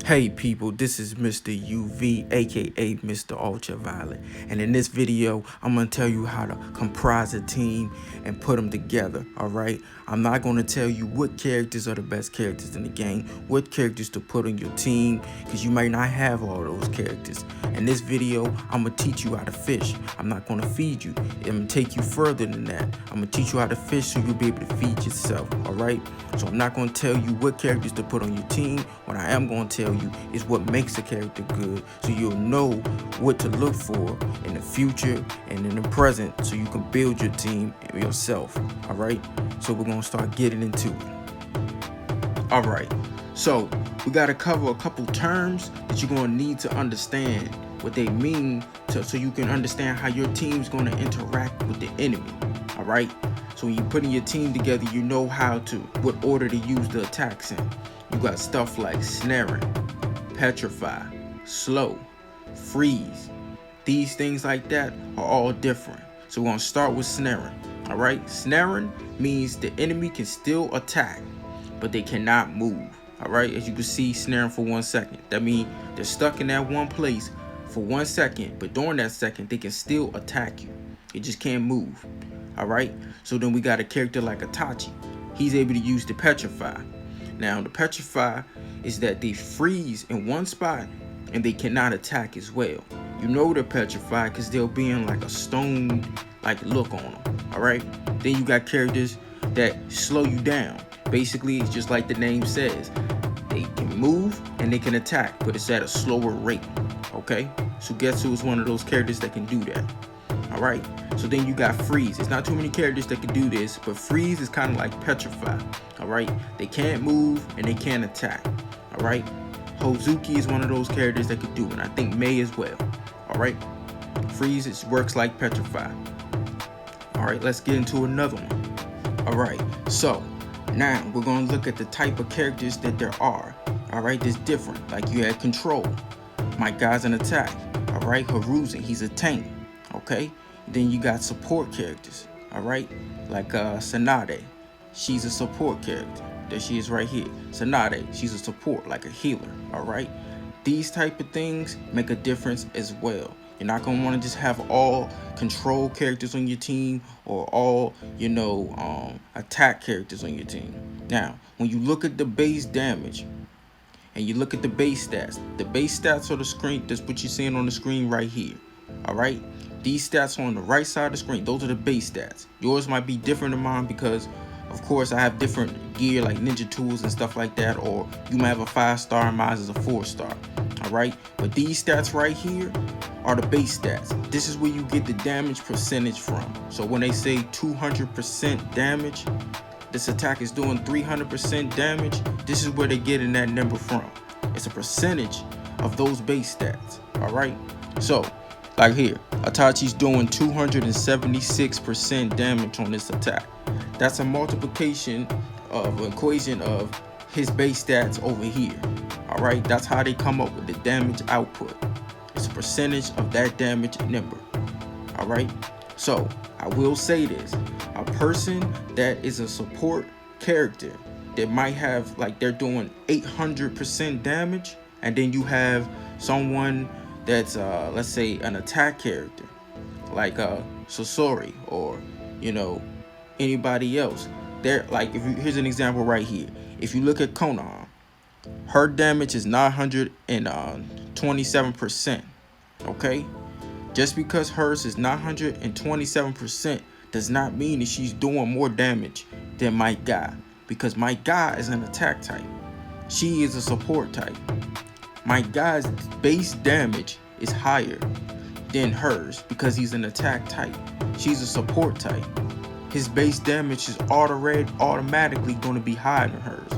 Hey people, this is Mr. UV, aka Mr. Ultraviolet, and in this video, I'm going to tell you how to comprise a team and put them together, alright? I'm not going to tell you what characters are the best characters in the game, what characters to put on your team, because you might not have all those characters. In this video, I'm going to teach you how to fish. I'm not going to feed you. I'm going to take you further than that. I'm going to teach you how to fish so you'll be able to feed yourself, alright? So I'm not going to tell you what characters to put on your team. What I am going to tell you is what makes a character good, so you'll know what to look for in the future and in the present, so you can build your team yourself. All right, so we're gonna start getting into it. All right, so we got to cover a couple terms that you're gonna need to understand what they mean, so you can understand how your team's gonna interact with the enemy. All right, so when you're putting your team together, you know what order to use the attacks in. You got stuff like snaring, petrify, slow, freeze. These things like that are all different. So we're gonna start with snaring. All right, snaring means the enemy can still attack, but they cannot move. All right, as you can see, snaring for 1 second. That means they're stuck in that one place for 1 second, but during that second, they can still attack you. They just can't move. All right, so then we got a character like Itachi. He's able to use the petrify. Now, the petrify is that they freeze in one spot and they cannot attack as well. You know they're petrified because they'll be in like a stone like look on them. All right, then you got characters that slow you down. Basically, it's just like the name says, they can move and they can attack, but it's at a slower rate. Okay, so Getsu is one of those characters that can do that. All right, so then you got freeze. There's not too many characters that can do this, but freeze is kind of like petrify. All right, they can't move and they can't attack. All right, Hozuki is one of those characters that could do it, and I think Mei as well. All right, freeze works like petrify. All right, let's get into another one. All right, so now we're going to look at the type of characters that there are. All right, there's different. Like you had control. My guy's an attack. All right, Haruzen, he's a tank. Okay, then you got support characters. All right, like Tsunade, she's a support character. There she is right here. Tsunade, she's a support, like a healer. All right, these type of things make a difference as well. You're not gonna want to just have all control characters on your team or all, attack characters on your team. Now, when you look at the base damage and you look at the base stats on the screen, that's what you're seeing on the screen right here. All right, these stats on the right side of the screen, those are the base stats. Yours might be different than mine because, of course, I have different gear like ninja tools and stuff like that, or you might have a 5-star and mine is a 4-star. All right, but these stats right here are the base stats. This is where you get the damage percentage from. So when they say 200% damage, this attack is doing 300% damage, this is where they're getting that number from. It's a percentage of those base stats. All right, so like here, Itachi's doing 276% damage on this attack. That's a multiplication of an equation of his base stats over here. All right, that's how they come up with the damage output. It's a percentage of that damage number. All right, so I will say this: a person that is a support character that might have, like, they're doing 800% damage, and then you have someone that's let's say an attack character like Sasori or anybody else. They're like, here's an example right here. If you look at Konan, her damage is 927%. Okay, just because hers is 927% does not mean that she's doing more damage than my guy, because my guy is an attack type, she is a support type. My guy's base damage is higher than hers because he's an attack type. She's a support type. His base damage is automatically going to be higher than hers.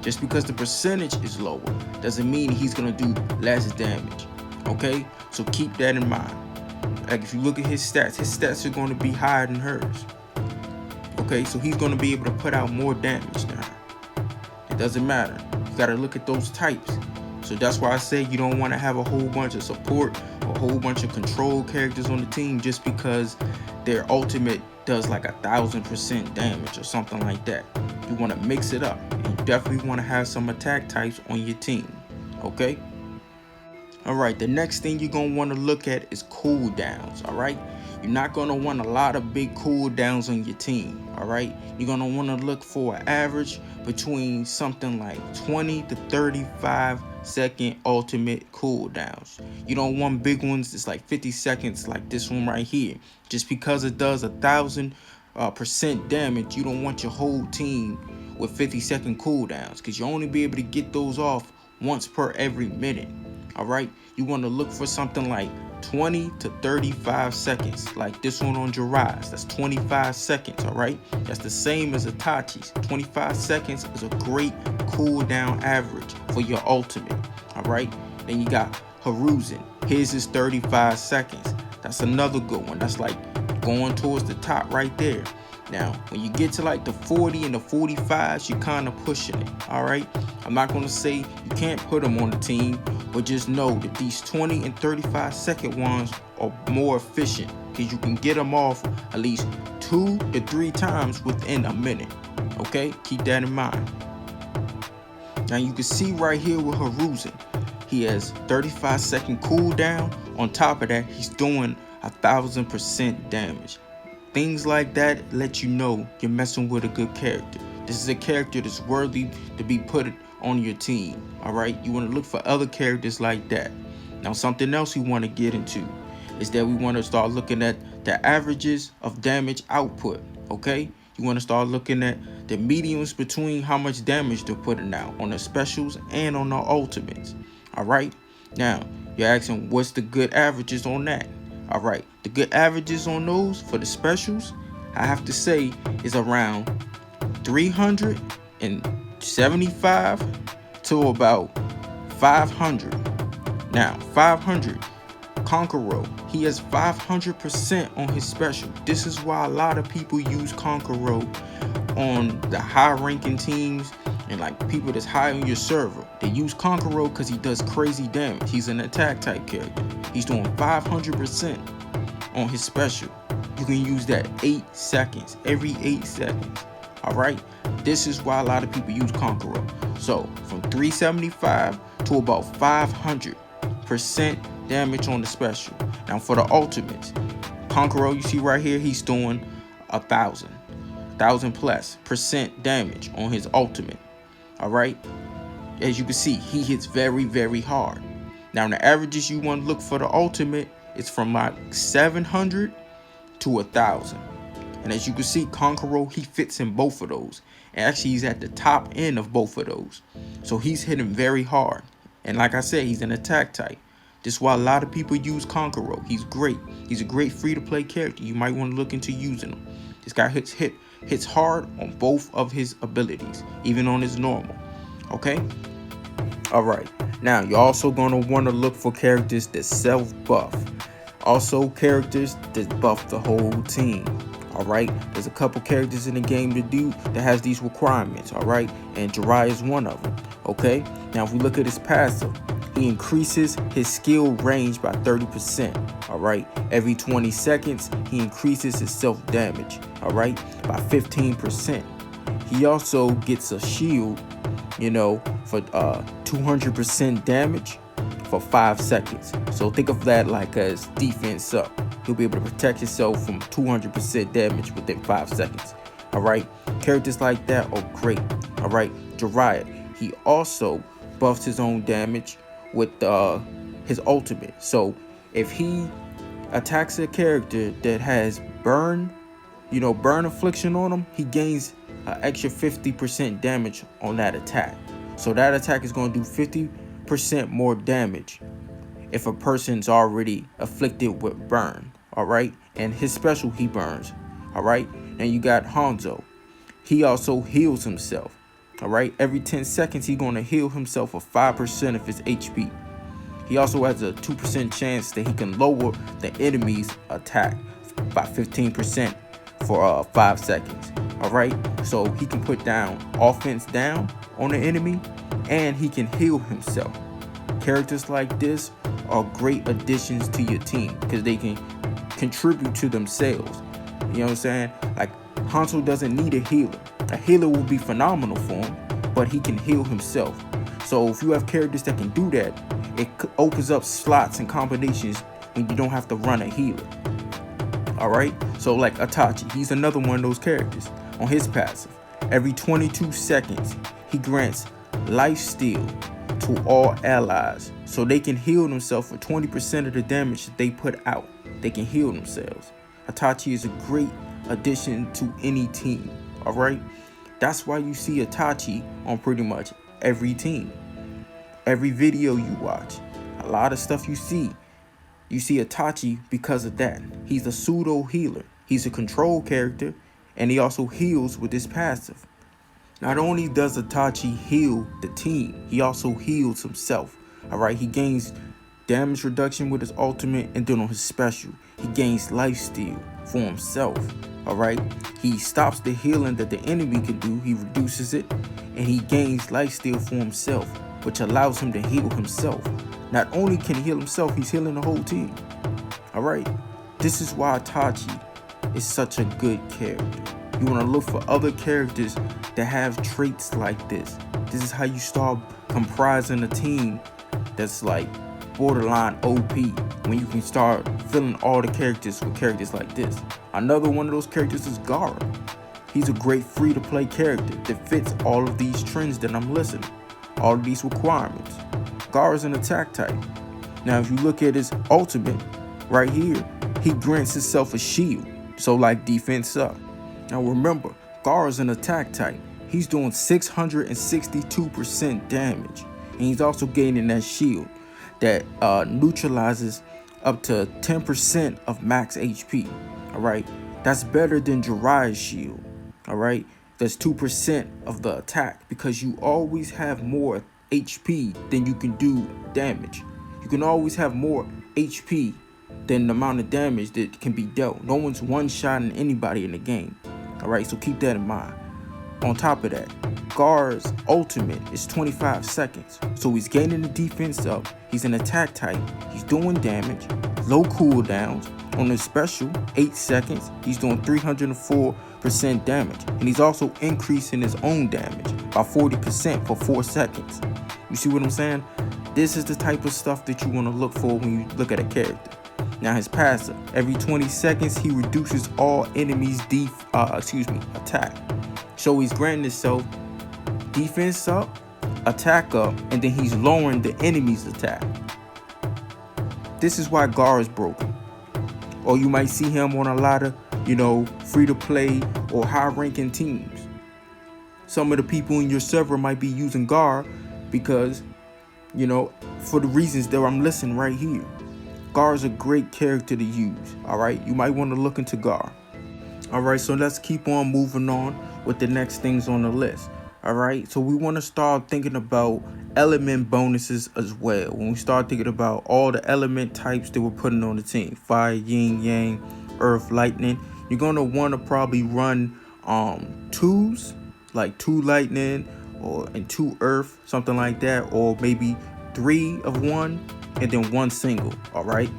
Just because the percentage is lower doesn't mean he's going to do less damage. Okay, so keep that in mind. Like if you look at his stats are going to be higher than hers. Okay, so he's going to be able to put out more damage than her. It doesn't matter. You got to look at those types. So that's why I say you don't want to have a whole bunch of support or a whole bunch of control characters on the team just because their ultimate does like 1000% damage or something like that. You want to mix it up. And you definitely want to have some attack types on your team. okay? All right, the next thing you're gonna want to look at is cooldowns. All right, you're not gonna want a lot of big cooldowns on your team. All right, you're gonna want to look for an average between something like 20 to 35-second ultimate cooldowns. You don't want big ones. It's like 50 seconds, like this one right here. Just because it does 1,000% damage, you don't want your whole team with 50-second cooldowns, because you only be able to get those off once per every minute. All right, you want to look for something like 20 to 35 seconds, like this one on Jiraiya's. That's 25 seconds. All right, that's the same as Itachi's. 25 seconds is a great cooldown average for your ultimate. All right, then you got Hiruzen. His is 35 seconds. That's another good one. That's like going towards the top right there. Now, when you get to like the 40 and the 45s, you're kind of pushing it. All right, I'm not going to say you can't put them on the team, but just know that these 20 and 35-second ones are more efficient, because you can get them off at least 2 to 3 times within a minute. Okay, keep that in mind. Now you can see right here with Hiruzen, he has 35-second cooldown. On top of that, he's doing 1,000% damage. Things like that let you know you're messing with a good character. This is a character that's worthy to be put on your team. All right, you want to look for other characters like that. Now, something else we want to get into is that we want to start looking at the averages of damage output. Okay, you want to start looking at the mediums between how much damage they're putting out on the specials and on the ultimates. All right, now you're asking, what's the good averages on that? All right, the good averages on those for the specials, I have to say, is around 375 to about 500. Now, 500, Conqueror, he has 500% on his special. This is why a lot of people use Conqueror on the high-ranking teams and like people that's high on your server. They use Conqueror because he does crazy damage. He's an attack type character. He's doing 500% on his special. You can use that 8 seconds, every 8 seconds. All right, this is why a lot of people use Conqueror. So from 375 to about 500% damage on the special. Now for the ultimates, Conqueror, you see right here, he's doing 1,000+ % damage on his ultimate. All right, as you can see, he hits very, very hard. Now the averages you want to look for the ultimate is from like 700 to 1,000. And as you can see, Conqueror, he fits in both of those. And actually, he's at the top end of both of those. So he's hitting very hard. And like I said, he's an attack type. This is why a lot of people use Conqueror. He's great. He's a great free-to-play character. You might want to look into using him. This guy hits hard on both of his abilities, even on his normal. Okay? All right. Now, you're also going to want to look for characters that self-buff. Also, characters that buff the whole team. All right, there's a couple characters in the game that has these requirements. All right, and Jiraiya is one of them. Okay, now if we look at his passive, he increases his skill range by 30%. All right, every 20 seconds he increases his self damage. All right, by 15%. He also gets a shield, for 200% damage for 5 seconds. So think of that like as defense up. He'll be able to protect himself from 200% damage within 5 seconds. All right, characters like that are great. All right, Jiraiya, he also buffs his own damage with his ultimate. So if he attacks a character that has burn affliction on him, he gains an extra 50% damage on that attack. So that attack is going to do 50% more damage if a person's already afflicted with burn. All right, and his special, he burns. All right, and you got Hanzo. He also heals himself. All right, every 10 seconds he's going to heal himself for 5% of his HP. He also has a 2% chance that he can lower the enemy's attack by 15% for 5 seconds. All right, so he can put down offense down on the enemy, and he can heal himself. Characters like this are great additions to your team because they can contribute to themselves. You know what I'm saying? Like, Hanzo doesn't need a healer. A healer will be phenomenal for him, but he can heal himself. So if you have characters that can do that, it opens up slots and combinations when you don't have to run a healer. Alright, so like Itachi, he's another one of those characters. On his passive, every 22 seconds, he grants life steal to all allies, so they can heal themselves for 20% of the damage that they put out. They can heal themselves. Itachi is a great addition to any team. Alright, that's why you see Itachi on pretty much every team. Every video you watch, a lot of stuff you see Itachi because of that. He's a pseudo healer. He's a control character, and he also heals with his passive. Not only does Itachi heal the team, he also heals himself. Alright, he gains damage reduction with his ultimate, and then on his special, he gains lifesteal for himself. Alright, he stops the healing that the enemy can do, he reduces it, and he gains lifesteal for himself, which allows him to heal himself. Not only can he heal himself, he's healing the whole team. Alright, this is why Itachi is such a good character. You want to look for other characters that have traits like this. This is how you start comprising a team that's like borderline OP, when you can start filling all the characters with characters like this. Another one of those characters is Gaara. He's a great free-to-play character that fits all of these trends that I'm listing, all of these requirements. Gaara's an attack type. Now, if you look at his ultimate right here, he grants himself a shield, so like defense up. Now remember, Gaara's an attack type. He's doing 662% damage, and he's also gaining that shield that neutralizes up to 10% of max HP. Alright, that's better than Jiraiya's shield. Alright, that's 2% of the attack, because you always have more HP than you can do damage. You can always have more HP than the amount of damage that can be dealt. No one's one-shotting anybody in the game. Alright, so keep that in mind. On top of that, Gaara's ultimate is 25 seconds. So he's gaining the defense up. He's an attack type. He's doing damage. Low cooldowns. On his special, 8 seconds, he's doing 304% damage. And he's also increasing his own damage by 40% for 4 seconds. You see what I'm saying? This is the type of stuff that you want to look for when you look at a character. Now his passive, every 20 seconds, he reduces all enemies' attack. So he's granting himself defense up, attack up, and then he's lowering the enemy's attack. This is why Gaara is broken. Or you might see him on a lot of, free-to-play or high-ranking teams. Some of the people in your server might be using Gaara because, for the reasons that I'm listing right here. Gaara's a great character to use, alright? You might want to look into Gaara. Alright, so let's keep on moving on with the next things on the list. Alright, so we want to start thinking about element bonuses as well. When we start thinking about all the element types that we're putting on the team, fire, yin, yang, earth, lightning, you're going to want to probably run twos, like 2 lightning and 2 earth, something like that, or maybe 3 of one and then 1 single. Alright,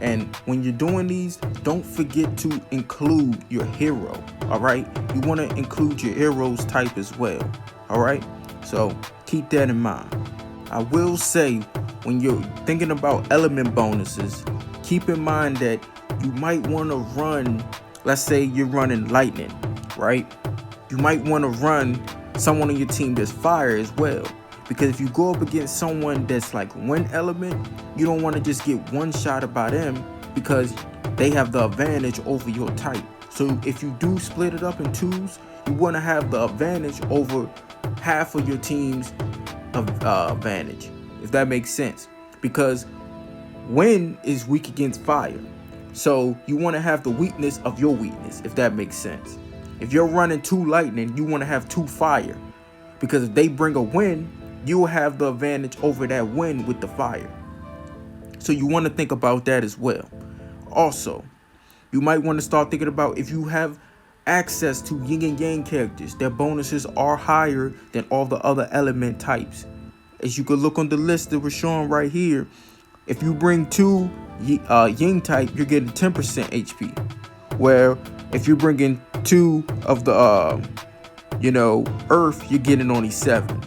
and when you're doing these, don't forget to include your hero. Alright, you want to include your hero's type as well. Alright, so keep that in mind. I will say, when you're thinking about element bonuses, keep in mind that you might want to run, let's say you're running lightning, right? You might want to run someone on your team that's fire as well. Because if you go up against someone that's like wind element, you don't want to just get one shot by them because they have the advantage over your type. So if you do split it up in twos, you want to have the advantage over half of your team's advantage, if that makes sense. Because wind is weak against fire. So you want to have the weakness of your weakness, if that makes sense. If you're running 2 lightning, you want to have 2 fire. Because if they bring a wind, you will have the advantage over that wind with the fire. So you want to think about that as well. Also, you might want to start thinking about if you have access to yin and yang characters, their bonuses are higher than all the other element types. As you could look on the list that we're showing right here, if you bring 2 yin type, you're getting 10% HP. Where if you're bringing 2 of the earth, you're getting only 7.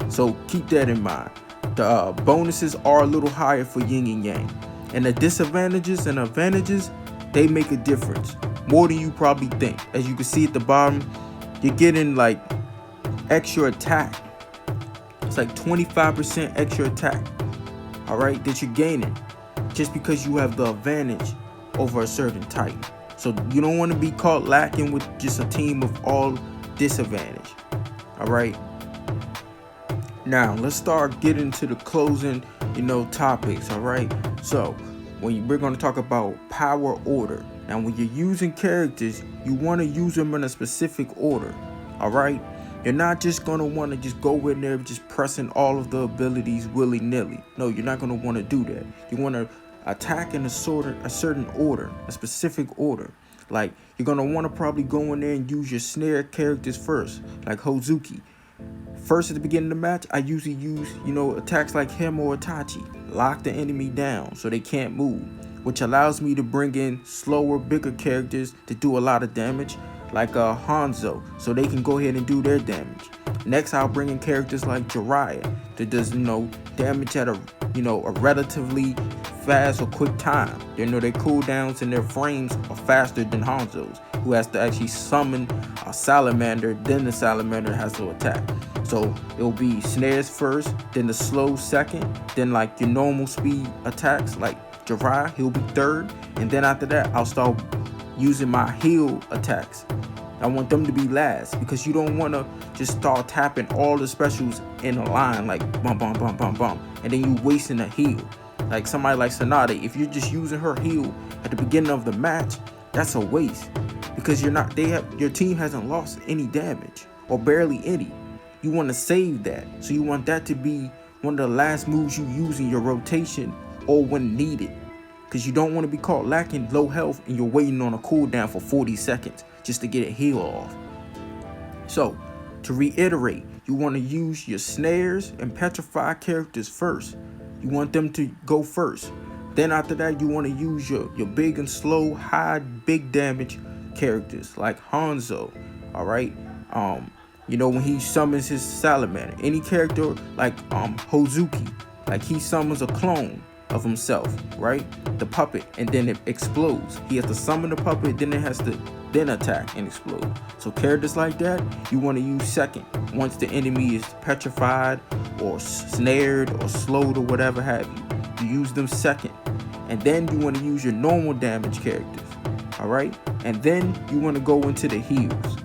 So keep that in mind. The bonuses are a little higher for yin and yang. And the disadvantages and advantages, they make a difference. More than you probably think. As you can see at the bottom, you're getting like extra attack. It's like 25% extra attack. Alright, that you're gaining. Just because you have the advantage over a certain type. So you don't want to be caught lacking with just a team of all disadvantage. Alright. Now let's start getting to the closing, topics. Alright. So we're going to talk about power order. Now when you're using characters, you want to use them in a specific order. Alright. You're not just going to want to just go in there just pressing all of the abilities willy-nilly. No, you're not going to want to do that. You want to attack in a certain order, a specific order. Like you're going to want to probably go in there and use your snare characters first, like Hozuki. First at the beginning of the match, I usually use, attacks like him or Itachi. Lock the enemy down so they can't move, which allows me to bring in slower, bigger characters to do a lot of damage, like Hanzo, so they can go ahead and do their damage. Next, I'll bring in characters like Jiraiya that does, damage at a relatively fast or quick time. Their cooldowns and their frames are faster than Hanzo's, who has to actually summon a salamander, then the salamander has to attack. So it'll be snares first, then the slow second, then like your normal speed attacks like Jiraiya, he'll be third, and then after that I'll start using my heal attacks. I want them to be last because you don't want to just start tapping all the specials in a line like bum bum bum bum bum, and then you wasting a heal. Like somebody like Sonata, if you're just using her heal at the beginning of the match, that's a waste because your team hasn't lost any damage or barely any. You want to save that, so you want that to be one of the last moves you use in your rotation or when needed. Because you don't want to be caught lacking low health and you're waiting on a cooldown for 40 seconds just to get a heal off. So, to reiterate, you want to use your snares and petrify characters first. You want them to go first. Then after that, you want to use your big and slow, high, big damage characters like Hanzo. Alright? When he summons his salamander. Any character like Hozuki. Like he summons a clone of himself, right? The puppet, and then it explodes. He has to summon the puppet, then it has to then attack and explode. So characters like that, you want to use second. Once the enemy is petrified or snared or slowed or whatever have you. You use them second. And then you want to use your normal damage characters. Alright? And then you want to go into the heals.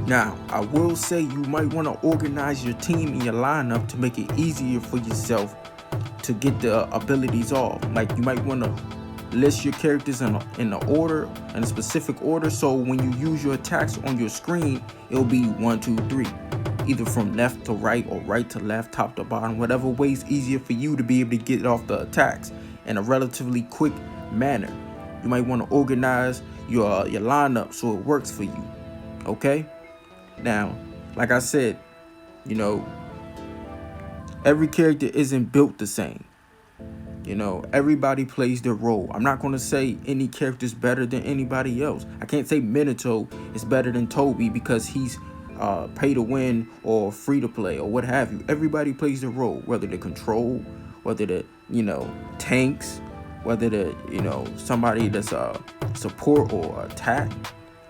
Now, I will say you might want to organize your team and your lineup to make it easier for yourself to get the abilities off. Like you might want to list your characters in a specific order, so when you use your attacks on your screen, it'll be 1, 2, 3, either from left to right or right to left, top to bottom, whatever way is easier for you to be able to get off the attacks in a relatively quick manner. You might want to organize your lineup so it works for you. Okay? Now, like I said, every character isn't built the same. Everybody plays their role. I'm not going to say any character is better than anybody else. I can't say Minato is better than Toby because he's pay to win or free to play or what have you. Everybody plays their role, whether they control, whether they tanks, whether they somebody that's support or attack.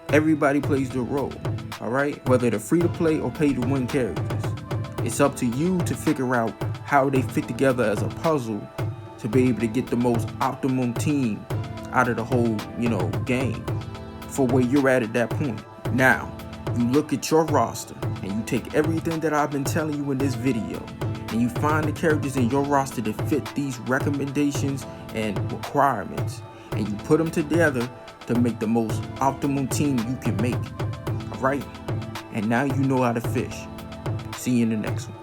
Everybody plays their role. All right, whether they're free to play or pay to win characters. It's up to you to figure out how they fit together as a puzzle to be able to get the most optimum team out of the whole, game for where you're at that point. Now, you look at your roster and you take everything that I've been telling you in this video and you find the characters in your roster that fit these recommendations and requirements and you put them together to make the most optimum team you can make. All right? And now you know how to fish. See you in the next one.